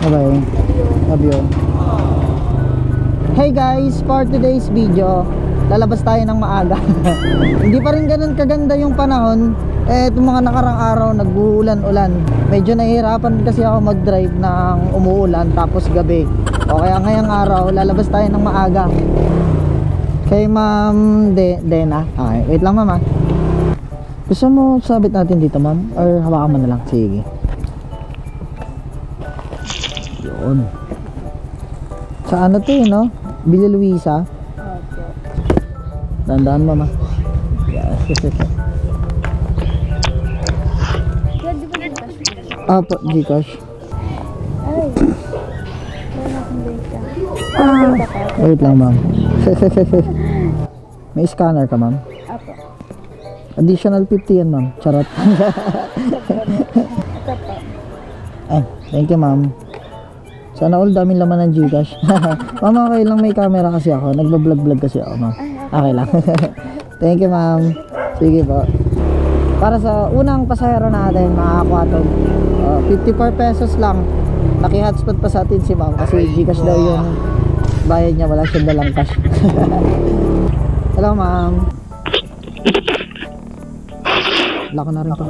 Bye-bye. Love you. Hey guys, for today's video, lalabas tayo ng maaga. Hindi pa rin ganun kaganda yung panahon. Itong mga nakarang araw, nag-uulan-ulan. Medyo nahihirapan kasi ako mag-drive ng umuulan tapos gabi. O kaya ngayong araw, lalabas tayo ng maaga. Kay Ma'am Dena. Okay, wait lang ma'am. Gusto mo sabit natin dito ma'am? Or hawakan mo na lang? Sige. Yun. Sa ano to no? Villa Luisa. Dandaan mama. Yes. Apo, Gcash. Wait lang ma'am. May scanner ka ma'am? Apo. Additional 50 yan ma'am. Charot. Ay, thank you ma'am. Sana all daming laman ng Gcash. Ma'am, okay lang, may camera kasi ako. Nagbablog kasi ako ma'am. Okay lang. Thank you ma'am. Sige po. Para sa unang pasahero natin mga kwatog, 54 pesos lang. Naki-hotspot pa sa atin si ma'am kasi Gcash daw yung bayad niya, wala siyang dalang cash. Hello ma'am. Lako na rin po.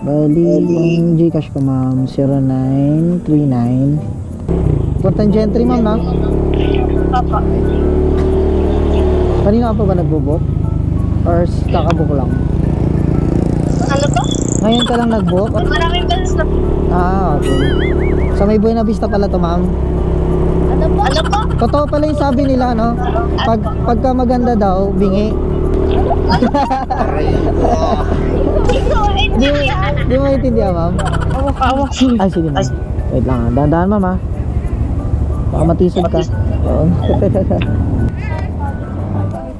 Bali yung Gcash ko ma'am 0939. Puntang Gentry ma'am na? Papa. Kanina pa ba nagbo-book? Or kakabook lang? Ano po? Ngayon ka lang nag-book? Maraming beses na. Okay. Sa may Buena Vista pala to ma'am. Ano po? Ano po? Totoo pala yung sabi nila no? Pagka maganda daw, bingi. Di mo maintindihan ma'am? Awa. Ay sige ma'am. Wait lang ha. Dahan-dahan ma'am ha. Baka matisod ka. Oo.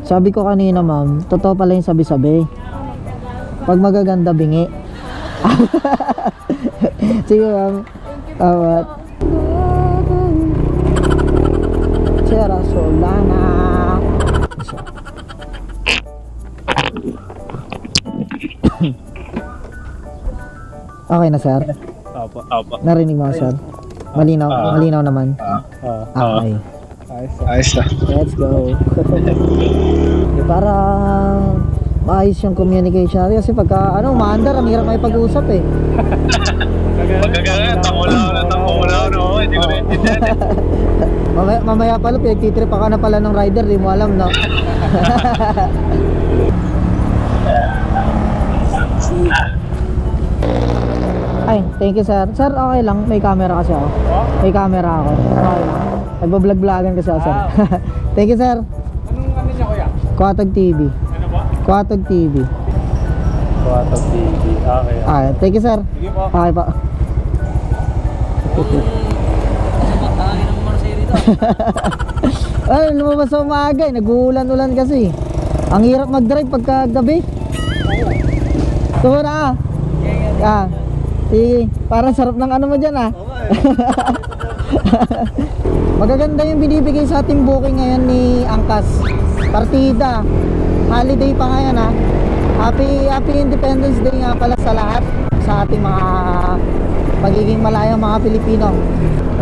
Sabi ko kanina ma'am, totoo pala yung sabi-sabi. Pag magaganda, bingi. Sige ma'am. Awat. Sierra Solana. Okay na sir? Opo. Narinig mo sir? Malinaw naman. Okay. Ayos na. Let's go. Para maayos yung communication kasi pagka maandar, ang hirap may pag-usap eh. Magkagaya, takula no? Hindi ko naintindihan. Mamaya pala pinagtitrip ka na pala ng rider, di mo alam no. Ay, thank you sir. Sir, okay lang, may camera kasi ako. May camera ako. Okay lang. Nagbablog-vlogan kasi ako sir. Thank you sir. Anong ano niya kuya? Kuatag TV. Ano ba? Kuatag TV. Kuatag TV. Okay. Okay, thank you sir. Sige po. Okay pa. Ay, lumabas sa umaga eh. Nag-uulan-ulan kasi. Ang hirap mag-drive pagka gabi. Tumo na ah. Sige, parang sarap ng ano mo dyan ah. Magaganda yung binibigay sa ating booking ngayon ni Angkas. Partida. Holiday pa ngayon ah. Happy Independence Day nga pala sa lahat. Sa ating mga magiging malayang mga Pilipino.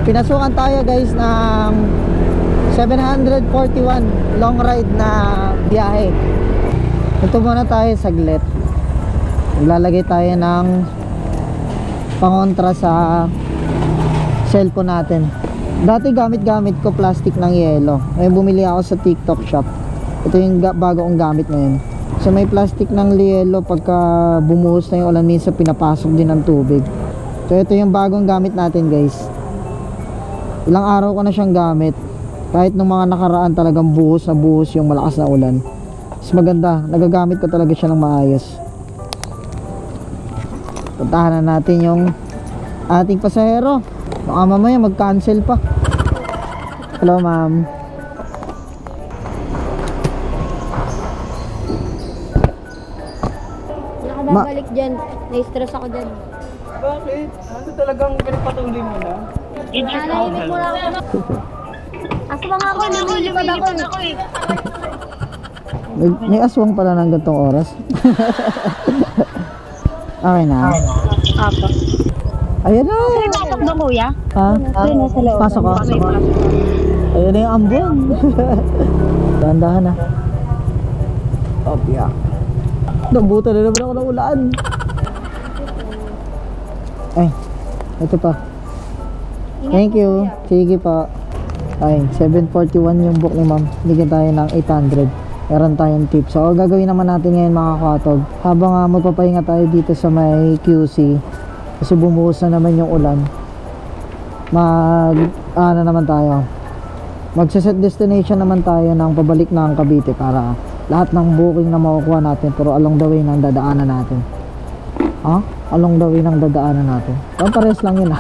Pinasukan tayo guys ng 741 long ride na biyahe. Ito muna tayo saglit. Lalagay tayo ng pangontra sa cellphone natin. Dati gamit ko plastic ng yelo. Ngayon bumili ako sa TikTok shop. Ito yung bago kong gamit ngayon. So may plastic ng yelo pagka bumuhos na yung ulan minsan pinapasok din ng tubig. So ito yung bagong gamit natin guys. Ilang araw ko na siyang gamit. Kahit nung mga nakaraan talagang buhos na buhos yung malakas na ulan. Mas maganda. Nagagamit ko talaga siya ng maayos. Puntahan na natin yung ating pasahero. Baka mamaya mag-cancel pa. Hello ma'am. Wala ka babalik dyan. Na-stress ako dyan. Bakit? Ano talagang pinagpatuloy mo na? Nanahimik mo na ako. Aswang ako, lumilipad ako eh. May aswang pala ng gantong oras. Okay na. Apa. Ayan na. Pasok ba kuya? Ha? Doon na sa loob. Pasok ka. Ayan na yung ambon. Dahan-dahan na. Opya. Nabutan na naman ako ng ulan. Ay, ito pa. Thank you. Sige pa. Ay, 741 yung book ni ma'am. Bigyan tayo ng 800. Meron tayong tip. So, gagawin naman natin ngayon mga katog. Habang magpapahinga tayo dito sa may QC. Kasi bumuhos na naman yung ulan. Ano naman tayo. Magsaset destination naman tayo ng pabalik ng Cavite para lahat ng booking na makukuha natin pero along the way ng dadaanan natin. Ha? Along the way ng dadaanan natin. So, pares lang yun.